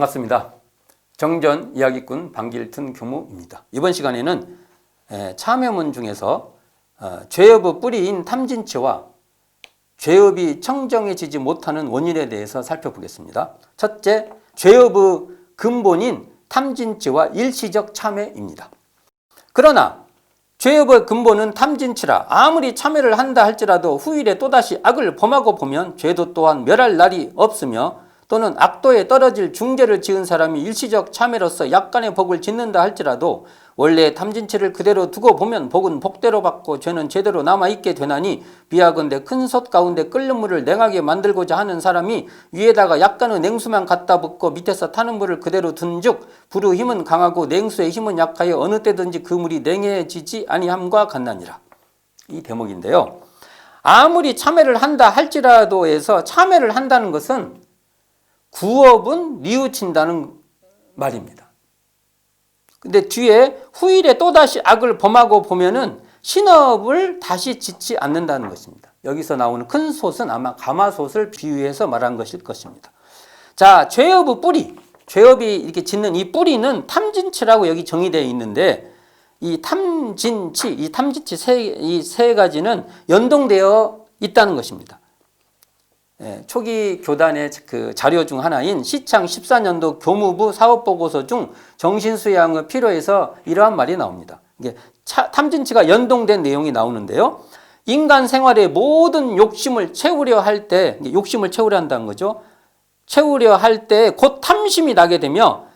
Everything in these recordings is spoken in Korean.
반갑습니다. 정전 이야기꾼 방길튼 교무입니다. 이번 시간에는 참여문 중에서 죄업의 뿌리인 탐진치와 죄업이 청정해지지 못하는 원인에 대해서 살펴보겠습니다. 첫째, 죄업의 근본인 탐진치와 일시적 참회입니다. 그러나 죄업의 근본은 탐진치라 아무리 참회를 한다 할지라도 후일에 또다시 악을 범하고 보면 죄도 또한 멸할 날이 없으며 또는 악도에 떨어질 중죄를 지은 사람이 일시적 참회로서 약간의 복을 짓는다 할지라도 원래 탐진치를 그대로 두고 보면 복은 복대로 받고 죄는 죄대로 남아있게 되나니 비하건대 큰 솥 가운데 끓는 물을 냉하게 만들고자 하는 사람이 위에다가 약간의 냉수만 갖다 붓고 밑에서 타는 물을 그대로 둔즉 불의 힘은 강하고 냉수의 힘은 약하여 어느 때든지 그 물이 냉해지지 아니함과 같나니라. 이 대목인데요. 아무리 참회를 한다 할지라도에서 참회를 한다는 것은 구업은 뉘우친다는 말입니다. 근데 뒤에 후일에 또다시 악을 범하고 보면은 신업을 다시 짓지 않는다는 것입니다. 여기서 나오는 큰 솥은 아마 가마솥을 비유해서 말한 것일 것입니다. 자, 죄업의 뿌리, 죄업이 이렇게 짓는 이 뿌리는 탐진치라고 여기 정의되어 있는데 이 탐진치 이 세 가지는 연동되어 있다는 것입니다. 초기 교단의 그 자료 중 하나인 시창 14년도 교무부 사업보고서 중 정신수양의 필요에서 이러한 말이 나옵니다. 이게 탐진치가 연동된 내용이 나오는데요. 인간 생활의 모든 욕심을 채우려 할 때, 욕심을 채우려 한다는 거죠. 채우려 할 때 곧 탐심이 나게 되며,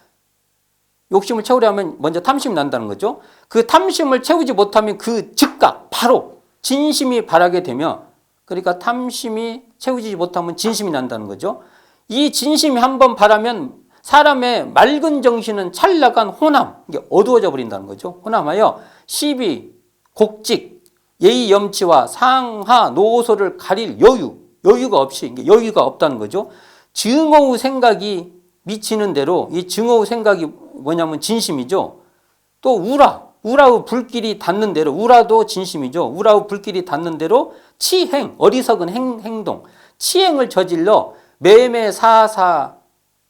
욕심을 채우려 하면 먼저 탐심이 난다는 거죠. 그 탐심을 채우지 못하면 그 즉각 바로 진심이 바라게 되며, 그러니까 탐심이 채우지 못하면 진심이 난다는 거죠. 이 진심이 한번 바라면 사람의 맑은 정신은 찰나간 호남, 이게 어두워져 버린다는 거죠. 호남하여 시비, 곡직, 예의 염치와 상하, 노소를 가릴 여유가 없이, 여유가 없다는 거죠. 증오의 생각이 미치는 대로, 이 증오의 생각이 뭐냐면 진심이죠. 또 우라의 불길이 닿는 대로, 우라도 진심이죠. 우라의 불길이 닿는 대로 치행, 어리석은 행동, 치행을 저질러 매매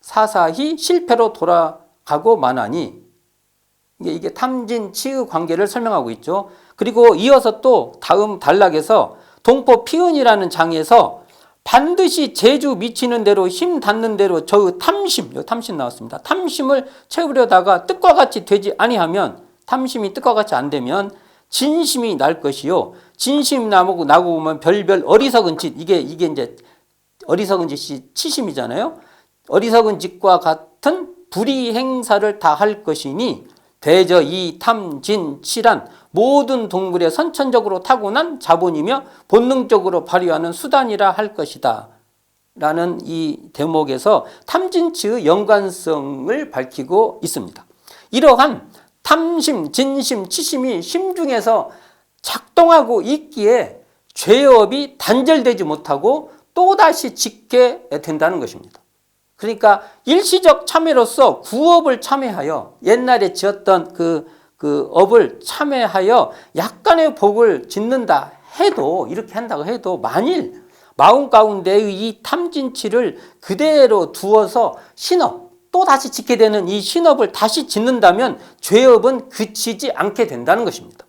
사사히 실패로 돌아가고 마나니, 이게 탐진치의 관계를 설명하고 있죠. 그리고 이어서 또 다음 단락에서 동포 피은이라는 장에서 반드시 재주 미치는 대로 힘 닿는 대로 저 탐심 나왔습니다. 탐심을 채우려다가 뜻과 같이 되지 아니하면, 탐심이 뜻과 같이 안 되면 진심이 날 것이요. 진심이 나고 보면 별별 어리석은 짓, 이게 이제 어리석은 짓이 치심이잖아요. 어리석은 짓과 같은 불의 행사를 다 할 것이니 대저 이 탐진치란 모든 동물의 선천적으로 타고난 자본이며 본능적으로 발휘하는 수단이라 할 것이다. 라는 이 대목에서 탐진치의 연관성을 밝히고 있습니다. 이러한 탐심, 진심, 치심이 심중에서 작동하고 있기에 죄업이 단절되지 못하고 또다시 짓게 된다는 것입니다. 그러니까 일시적 참회로서 구업을 참회하여 옛날에 지었던 그 업을 참회하여 약간의 복을 짓는다 해도, 이렇게 한다고 해도 만일 마음 가운데의 이 탐진치를 그대로 두어서 신업, 또 다시 짓게 되는 이 신업을 다시 짓는다면 죄업은 그치지 않게 된다는 것입니다.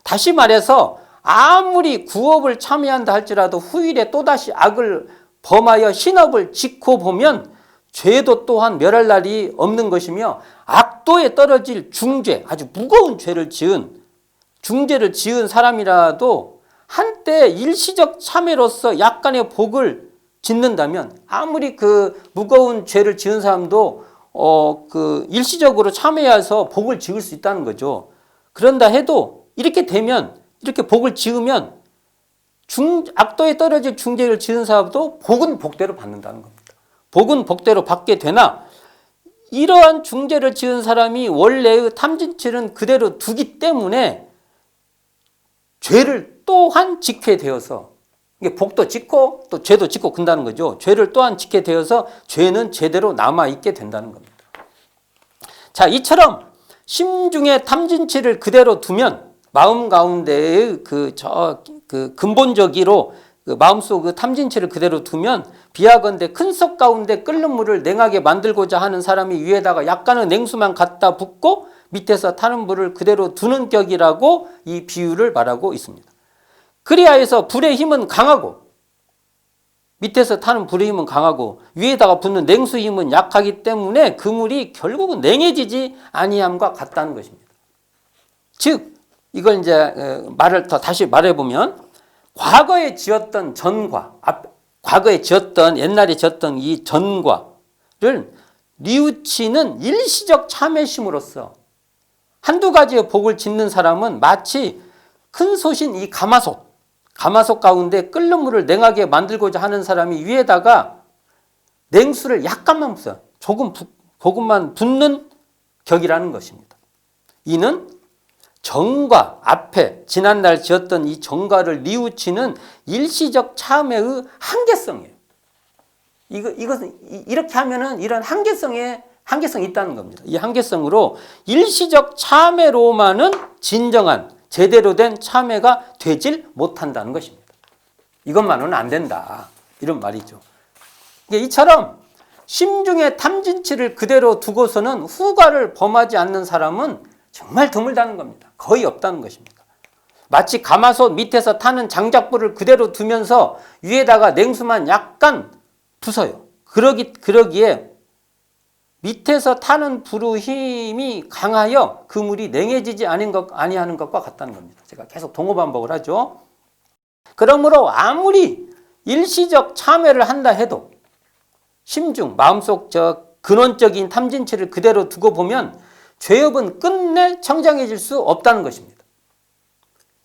다시 말해서 아무리 구업을 참여한다 할지라도 후일에 또다시 악을 범하여 신업을 짓고 보면 죄도 또한 멸할 날이 없는 것이며 악도에 떨어질 중죄, 아주 무거운 죄를 지은, 중죄를 지은 사람이라도 한때 일시적 참회로서 약간의 복을 짓는다면, 아무리 그 무거운 죄를 지은 사람도 그 일시적으로 참회해서 복을 지을 수 있다는 거죠. 그런다 해도 이렇게 되면, 이렇게 복을 지으면 악도에 떨어질 중죄를 지은 사람도 복은 복대로 받는다는 겁니다. 복은 복대로 받게 되나 이러한 중죄를 지은 사람이 원래의 탐진치는 그대로 두기 때문에 죄를 또한 짓게 되어서, 이게 복도 짓고 또 죄도 짓고 근다는 거죠. 죄를 또한 짓게 되어서 죄는 제대로 남아있게 된다는 겁니다. 자, 이처럼 심중에 탐진치를 그대로 두면 마음 가운데의 그 근본적으로 그 마음속 그 탐진치를 그대로 두면 비하건대 큰 속 가운데 끓는 물을 냉하게 만들고자 하는 사람이 위에다가 약간의 냉수만 갖다 붓고 밑에서 타는 불을 그대로 두는 격이라고 이 비유를 말하고 있습니다. 그리하여서 불의 힘은 강하고 밑에서 타는 불의 힘은 강하고 위에다가 붓는 냉수 힘은 약하기 때문에 그 물이 결국은 냉해지지 아니함과 같다는 것입니다. 즉 이걸 이제 말을 더 다시 말해보면 과거에 지었던 전과 과거에 지었던 옛날에 지었던 이 전과를 뉘우치는 일시적 참회심으로써 한두 가지의 복을 짓는 사람은 마치 큰 솥인 이 가마솥 가운데 끓는 물을 냉하게 만들고자 하는 사람이 위에다가 냉수를 약간만 부어요. 조금만 붓는 격이라는 것입니다. 이는 정과 앞에 지난날 지었던 이 정과를 뉘우치는 일시적 참회의 한계성이에요. 이것은 이렇게 하면은 이런 한계성이 있다는 겁니다. 이 한계성으로 일시적 참회로만은 진정한 제대로 된 참회가 되질 못한다는 것입니다. 이것만은 안 된다. 이런 말이죠. 이처럼 심중의 탐진치를 그대로 두고서는 후과를 범하지 않는 사람은 정말 드물다는 겁니다. 거의 없다는 것입니다. 마치 가마솥 밑에서 타는 장작불을 그대로 두면서 위에다가 냉수만 약간 부숴요. 그러기에 밑에서 타는 불의 힘이 강하여 그 물이 냉해지지 아니하는 것과 같다는 겁니다. 제가 계속 동어 반복을 하죠. 그러므로 아무리 일시적 참회를 한다 해도 심중, 마음속 근원적인 탐진치를 그대로 두고 보면 죄업은 끝내 청정해질 수 없다는 것입니다.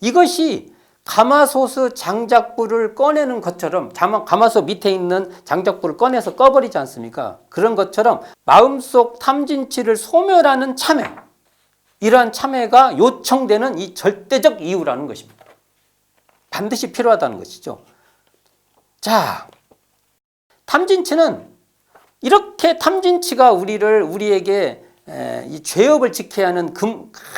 이것이 가마솥의 장작불을 꺼내는 것처럼 가마솥 밑에 있는 장작불을 꺼내서 꺼버리지 않습니까? 그런 것처럼 마음속 탐진치를 소멸하는 참회, 이러한 참회가 요청되는 이 절대적 이유라는 것입니다. 반드시 필요하다는 것이죠. 자, 탐진치는 이렇게 탐진치가 우리에게 이 죄업을 지켜야 하는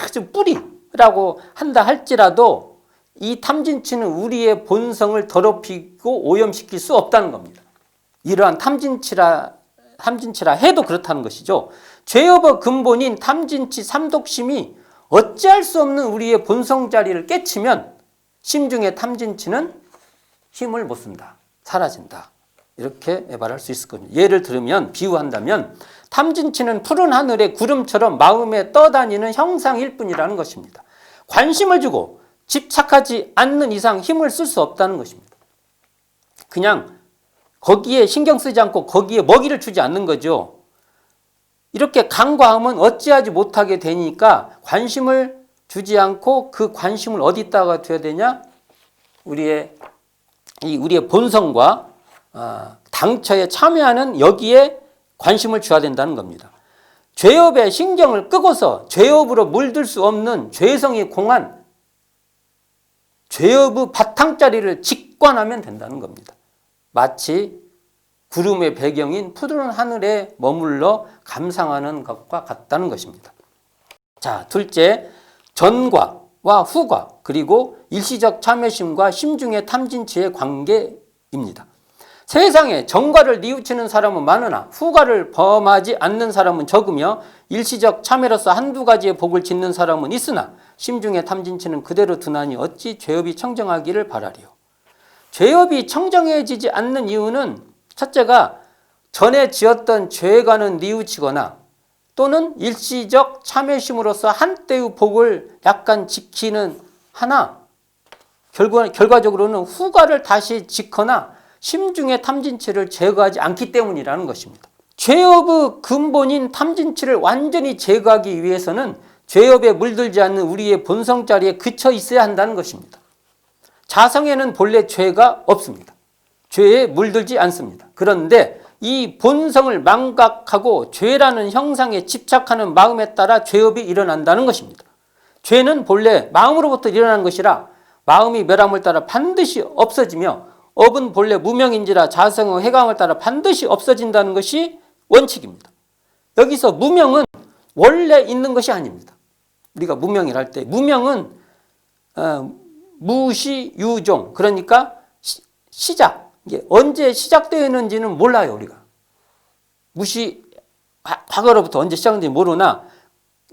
아주 뿌리라고 한다 할지라도 이 탐진치는 우리의 본성을 더럽히고 오염시킬 수 없다는 겁니다. 이러한 탐진치라 해도 그렇다는 것이죠. 죄업의 근본인 탐진치 삼독심이 어찌할 수 없는 우리의 본성 자리를 깨치면 심중의 탐진치는 힘을 못 쓴다. 사라진다. 이렇게 말할 수 있을 겁니다. 예를 들면 비유한다면 탐진치는 푸른 하늘의 구름처럼 마음에 떠다니는 형상일 뿐이라는 것입니다. 관심을 주고 집착하지 않는 이상 힘을 쓸 수 없다는 것입니다. 그냥 거기에 신경 쓰지 않고 거기에 먹이를 주지 않는 거죠. 이렇게 간과하면 어찌하지 못하게 되니까 관심을 주지 않고 그 관심을 어디다가 둬야 되냐? 우리의 본성과 당처에 참여하는 여기에 관심을 줘야 된다는 겁니다. 죄업의 신경을 끄고서 죄업으로 물들 수 없는 죄성이 공한 죄업의 바탕자리를 직관하면 된다는 겁니다. 마치 구름의 배경인 푸른 하늘에 머물러 감상하는 것과 같다는 것입니다. 자, 둘째, 전과와 후과 그리고 일시적 참회심과 심중의 탐진치의 관계입니다. 세상에 전과를 뉘우치는 사람은 많으나 후과를 범하지 않는 사람은 적으며 일시적 참회로서 한두 가지의 복을 짓는 사람은 있으나 심중의 탐진치는 그대로 두나니 어찌 죄업이 청정하기를 바라리요. 죄업이 청정해지지 않는 이유는 첫째가 전에 지었던 죄과는 뉘우치거나 또는 일시적 참회심으로써 한때의 복을 약간 지키는 하나 결과적으로는 후과를 다시 짓거나 심중의 탐진치를 제거하지 않기 때문이라는 것입니다. 죄업의 근본인 탐진치를 완전히 제거하기 위해서는 죄업에 물들지 않는 우리의 본성 자리에 그쳐 있어야 한다는 것입니다. 자성에는 본래 죄가 없습니다. 죄에 물들지 않습니다. 그런데 이 본성을 망각하고 죄라는 형상에 집착하는 마음에 따라 죄업이 일어난다는 것입니다. 죄는 본래 마음으로부터 일어나는 것이라 마음이 멸함을 따라 반드시 없어지며 업은 본래 무명인지라 자성의 해감을 따라 반드시 없어진다는 것이 원칙입니다. 여기서 무명은 원래 있는 것이 아닙니다. 우리가 무명이라 할 때 무명은 무시 유종, 그러니까 이게 언제 시작되었는지는 몰라요, 우리가. 과거로부터 언제 시작했는지 모르나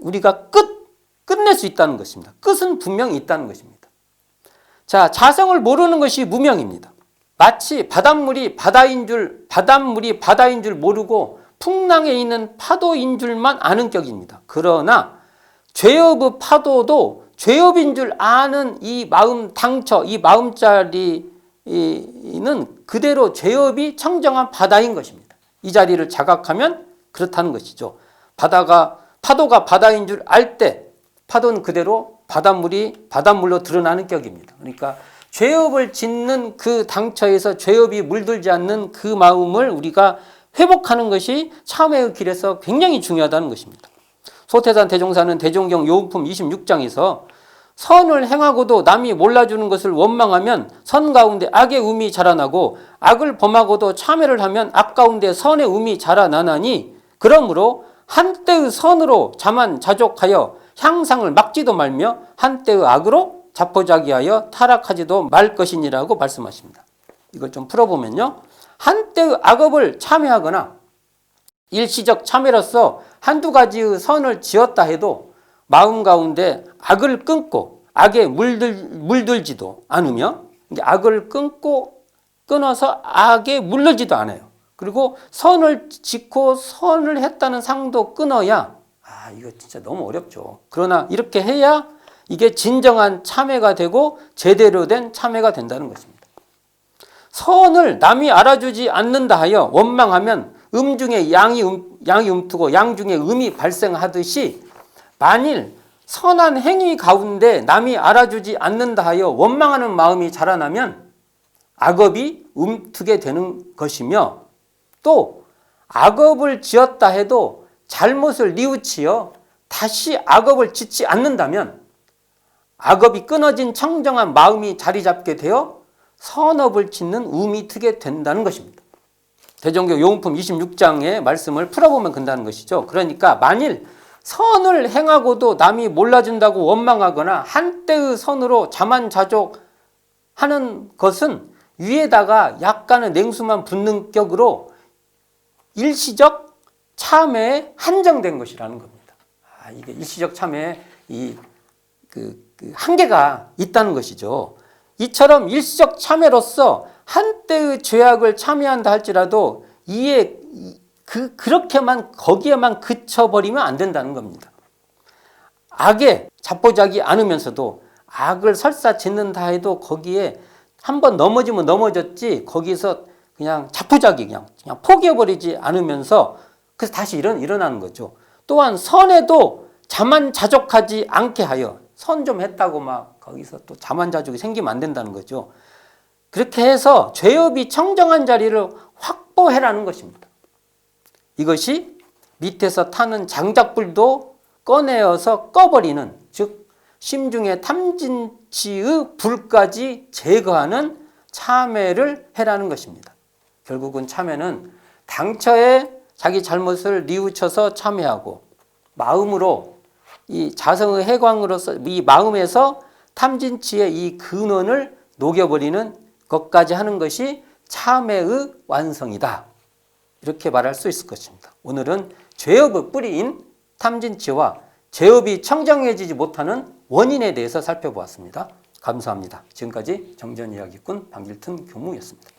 우리가 끝낼 수 있다는 것입니다. 끝은 분명히 있다는 것입니다. 자, 자성을 모르는 것이 무명입니다. 마치 바닷물이 바다인 줄 모르고 풍랑에 있는 파도인 줄만 아는 격입니다. 그러나 죄업의 파도도 죄업인 줄 아는 이 마음 당처, 이 마음자리는 그대로 죄업이 청정한 바다인 것입니다. 이 자리를 자각하면 그렇다는 것이죠. 파도가 바다인 줄 알 때 파도는 그대로 바닷물로 드러나는 격입니다. 그러니까 죄업을 짓는 그 당처에서 죄업이 물들지 않는 그 마음을 우리가 회복하는 것이 참회의 길에서 굉장히 중요하다는 것입니다. 소태산 대종사는 대종경 요품품 26장에서 선을 행하고도 남이 몰라주는 것을 원망하면 선 가운데 악의 음이 자라나고 악을 범하고도 참회를 하면 악 가운데 선의 음이 자라나나니 그러므로 한때의 선으로 자만자족하여 향상을 막지도 말며 한때의 악으로 자포자기하여 타락하지도 말 것이니라고 말씀하십니다. 이걸 좀 풀어보면요. 한때의 악업을 참회하거나 일시적 참회로서 한두 가지의 선을 지었다 해도 마음 가운데 악을 끊고 악에 물들지도 않으며 악을 끊어서 악에 물들지도 않아요. 그리고 선을 짓고 선을 했다는 상도 끊어야 이거 진짜 너무 어렵죠. 그러나 이렇게 해야 이게 진정한 참회가 되고 제대로 된 참회가 된다는 것입니다. 선을 남이 알아주지 않는다 하여 원망하면 중에 양이 움트고 양 중에 음이 발생하듯이 만일 선한 행위 가운데 남이 알아주지 않는다 하여 원망하는 마음이 자라나면 악업이 움트게 되는 것이며 또 악업을 지었다 해도 잘못을 뉘우치어 다시 악업을 짓지 않는다면 악업이 끊어진 청정한 마음이 자리 잡게 되어 선업을 짓는 um이 트게 된다는 것입니다. 대종교 요품품 26장의 말씀을 풀어보면 그런다는 것이죠. 그러니까 만일 선을 행하고도 남이 몰라준다고 원망하거나 한때의 선으로 자만자족하는 것은 위에다가 약간의 냉수만 붓는 격으로 일시적 참회에 한정된 것이라는 겁니다. 이게 일시적 참회에 한계가 있다는 것이죠. 이처럼 일시적 참회로서 한때의 죄악을 참회한다 할지라도 거기에만 그쳐버리면 안 된다는 겁니다. 악에 자포자기 않으면서도 악을 설사 짓는다 해도 거기에 한번 넘어지면 넘어졌지 거기서 그냥 자포자기 그냥 포기해버리지 않으면서 그래서 다시 일어나는 거죠. 또한 선에도 자만자족하지 않게 하여 선 좀 했다고 막 거기서 또 자만자족이 생기면 안 된다는 거죠. 그렇게 해서 죄업이 청정한 자리를 확보해라는 것입니다. 이것이 밑에서 타는 장작불도 꺼내어서 꺼버리는 즉 심중의 탐진치의 불까지 제거하는 참회를 해라는 것입니다. 결국은 참회는 당처에 자기 잘못을 뉘우쳐서 참회하고 마음으로 이 자성의 해광으로서 이 마음에서 탐진치의 이 근원을 녹여버리는 것까지 하는 것이 참회의 완성이다. 이렇게 말할 수 있을 것입니다. 오늘은 죄업의 뿌리인 탐진치와 죄업이 청정해지지 못하는 원인에 대해서 살펴보았습니다. 감사합니다. 지금까지 정전이야기꾼 방길튼 교무였습니다.